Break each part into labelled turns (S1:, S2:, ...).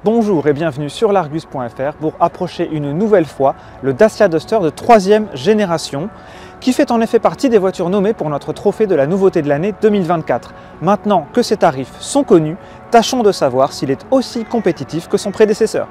S1: Bonjour et bienvenue sur l'Argus.fr pour approcher une nouvelle fois le Dacia Duster de 3e génération qui fait en effet partie des voitures nommées pour notre trophée de la nouveauté de l'année 2024. Maintenant que ses tarifs sont connus, tâchons de savoir s'il est aussi compétitif que son prédécesseur.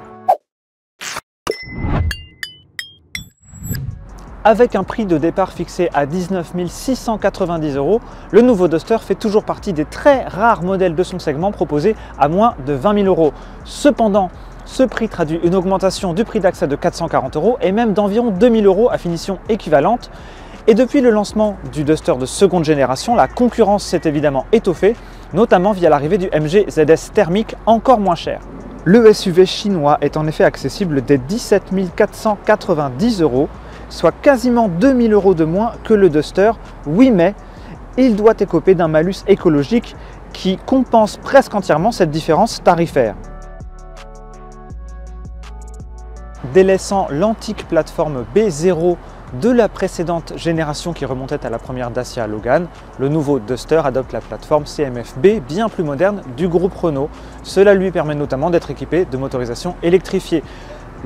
S1: Avec un prix de départ fixé à 19 690 €, le nouveau Duster fait toujours partie des très rares modèles de son segment proposés à moins de 20 000 €. Cependant, ce prix traduit une augmentation du prix d'accès de 440 € et même d'environ 2 000 € à finition équivalente. Et depuis le lancement du Duster de seconde génération, la concurrence s'est évidemment étoffée, notamment via l'arrivée du MG ZS thermique encore moins cher. Le SUV chinois est en effet accessible dès 17 490 €, soit quasiment 2 000 € de moins que le Duster. Oui, mais il doit écoper d'un malus écologique qui compense presque entièrement cette différence tarifaire. Délaissant l'antique plateforme B0 de la précédente génération qui remontait à la première Dacia Logan, le nouveau Duster adopte la plateforme CMF-B bien plus moderne du groupe Renault. Cela lui permet notamment d'être équipé de motorisations électrifiées.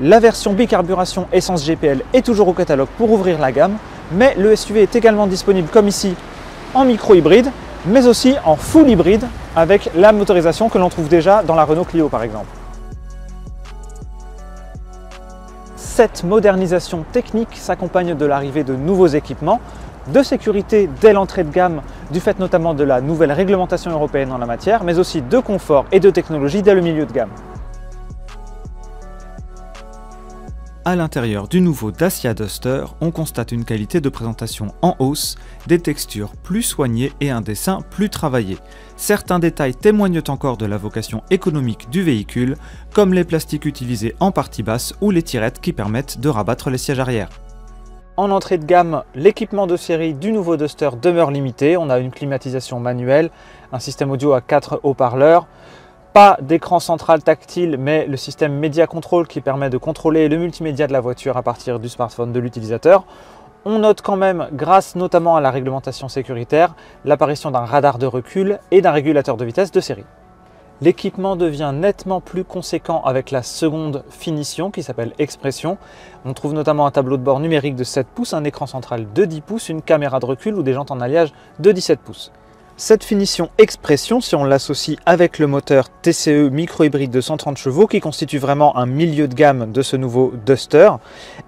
S1: La version bicarburation essence GPL est toujours au catalogue pour ouvrir la gamme, mais le SUV est également disponible comme ici en micro-hybride, mais aussi en full hybride avec la motorisation que l'on trouve déjà dans la Renault Clio par exemple. Cette modernisation technique s'accompagne de l'arrivée de nouveaux équipements de sécurité dès l'entrée de gamme, du fait notamment de la nouvelle réglementation européenne en la matière, mais aussi de confort et de technologie dès le milieu de gamme. À l'intérieur du nouveau Dacia Duster, on constate une qualité de présentation en hausse, des textures plus soignées et un dessin plus travaillé. Certains détails témoignent encore de la vocation économique du véhicule, comme les plastiques utilisés en partie basse ou les tirettes qui permettent de rabattre les sièges arrière. En entrée de gamme, l'équipement de série du nouveau Duster demeure limité. On a une climatisation manuelle, un système audio à 4 haut-parleurs, pas d'écran central tactile, mais le système Media Control qui permet de contrôler le multimédia de la voiture à partir du smartphone de l'utilisateur. On note quand même, grâce notamment à la réglementation sécuritaire, l'apparition d'un radar de recul et d'un régulateur de vitesse de série. L'équipement devient nettement plus conséquent avec la seconde finition qui s'appelle Expression. On trouve notamment un tableau de bord numérique de 7 pouces, un écran central de 10 pouces, une caméra de recul ou des jantes en alliage de 17 pouces. Cette finition Expression, si on l'associe avec le moteur TCE micro-hybride de 130 chevaux qui constitue vraiment un milieu de gamme de ce nouveau Duster,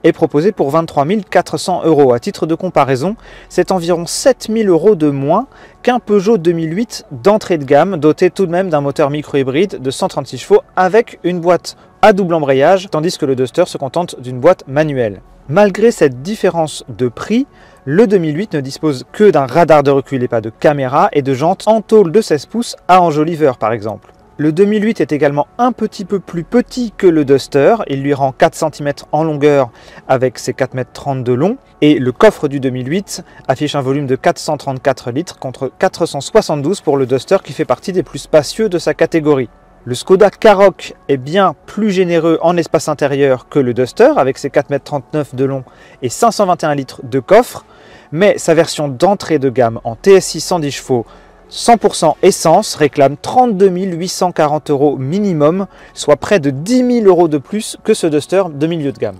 S1: est proposée pour 23 400 €. À titre de comparaison, c'est environ 7 000 € de moins qu'un Peugeot 2008 d'entrée de gamme, doté tout de même d'un moteur micro-hybride de 136 chevaux avec une boîte à double embrayage, tandis que le Duster se contente d'une boîte manuelle. Malgré cette différence de prix, le 2008 ne dispose que d'un radar de recul et pas de caméra et de jantes en tôle de 16 pouces à enjoliveur par exemple. Le 2008 est également un petit peu plus petit que le Duster, il lui rend 4 cm en longueur avec ses 4,30 m de long et le coffre du 2008 affiche un volume de 434 litres contre 472 pour le Duster qui fait partie des plus spacieux de sa catégorie. Le Skoda Karoq est bien plus généreux en espace intérieur que le Duster avec ses 4,39 m de long et 521 litres de coffre, mais sa version d'entrée de gamme en TSI 110 chevaux 100% essence réclame 32 840 € minimum, soit près de 10 000 € de plus que ce Duster de milieu de gamme.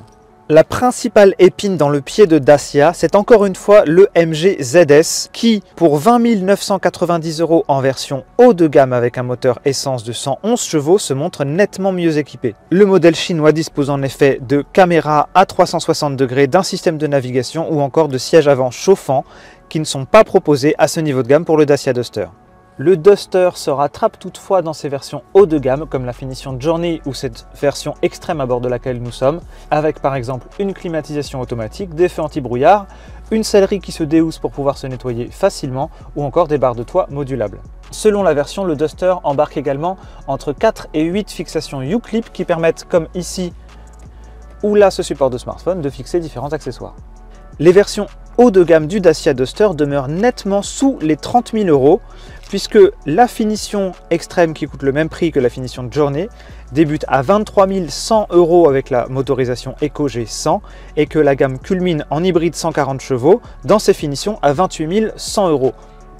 S1: La principale épine dans le pied de Dacia, c'est encore une fois le MG ZS qui, pour 20 990 € en version haut de gamme avec un moteur essence de 111 chevaux, se montre nettement mieux équipé. Le modèle chinois dispose en effet de caméras à 360 degrés, d'un système de navigation ou encore de sièges avant chauffants qui ne sont pas proposés à ce niveau de gamme pour le Dacia Duster. Le Duster se rattrape toutefois dans ses versions haut de gamme comme la finition Journey ou cette version extrême à bord de laquelle nous sommes, avec par exemple une climatisation automatique, des feux anti-brouillard, une sellerie qui se déhousse pour pouvoir se nettoyer facilement ou encore des barres de toit modulables. Selon la version, le Duster embarque également entre 4 et 8 fixations U-Clip qui permettent, comme ici ou là ce support de smartphone, de fixer différents accessoires. Les versions haut de gamme du Dacia Duster demeurent nettement sous les 30 000 € puisque la finition extrême qui coûte le même prix que la finition Journey débute à 23 100 € avec la motorisation Eco G100 et que la gamme culmine en hybride 140 chevaux dans ses finitions à 28 100 €.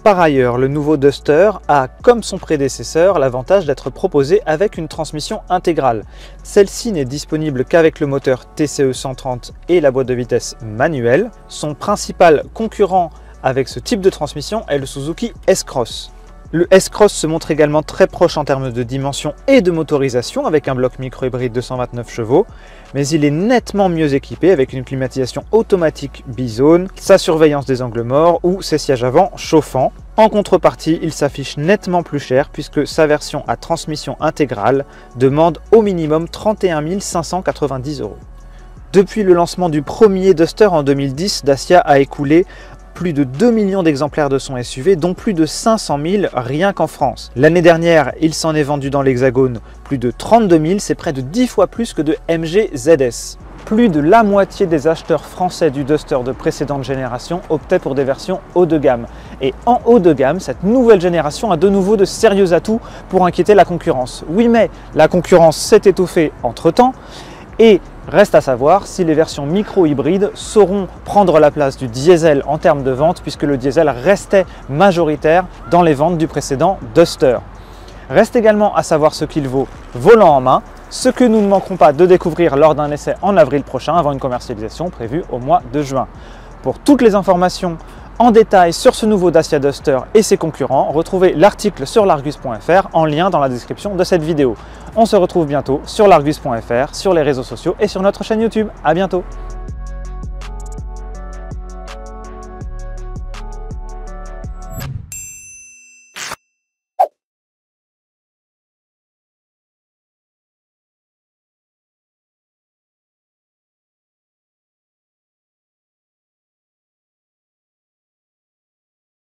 S1: Par ailleurs, le nouveau Duster a, comme son prédécesseur, l'avantage d'être proposé avec une transmission intégrale. Celle-ci n'est disponible qu'avec le moteur TCE 130 et la boîte de vitesse manuelle. Son principal concurrent avec ce type de transmission est le Suzuki S-Cross. Le S-Cross se montre également très proche en termes de dimension et de motorisation avec un bloc micro-hybride 229 chevaux, mais il est nettement mieux équipé avec une climatisation automatique bizone, sa surveillance des angles morts ou ses sièges avant chauffants. En contrepartie, il s'affiche nettement plus cher puisque sa version à transmission intégrale demande au minimum 31 590 €. Depuis le lancement du premier Duster en 2010, Dacia a écoulé plus de 2 millions d'exemplaires de son SUV, dont plus de 500 000 rien qu'en France. L'année dernière, il s'en est vendu dans l'Hexagone plus de 32 000, c'est près de 10 fois plus que de MG ZS. Plus de la moitié des acheteurs français du Duster de précédente génération optaient pour des versions haut de gamme. Et en haut de gamme, cette nouvelle génération a de nouveau de sérieux atouts pour inquiéter la concurrence. Oui, mais la concurrence s'est étoffée entre-temps, et reste à savoir si les versions micro-hybrides sauront prendre la place du diesel en termes de vente, puisque le diesel restait majoritaire dans les ventes du précédent Duster. Reste également à savoir ce qu'il vaut volant en main, ce que nous ne manquerons pas de découvrir lors d'un essai en avril prochain avant une commercialisation prévue au mois de juin. Pour toutes les informations en détail sur ce nouveau Dacia Duster et ses concurrents, retrouvez l'article sur largus.fr en lien dans la description de cette vidéo. On se retrouve bientôt sur largus.fr, sur les réseaux sociaux et sur notre chaîne YouTube. À bientôt!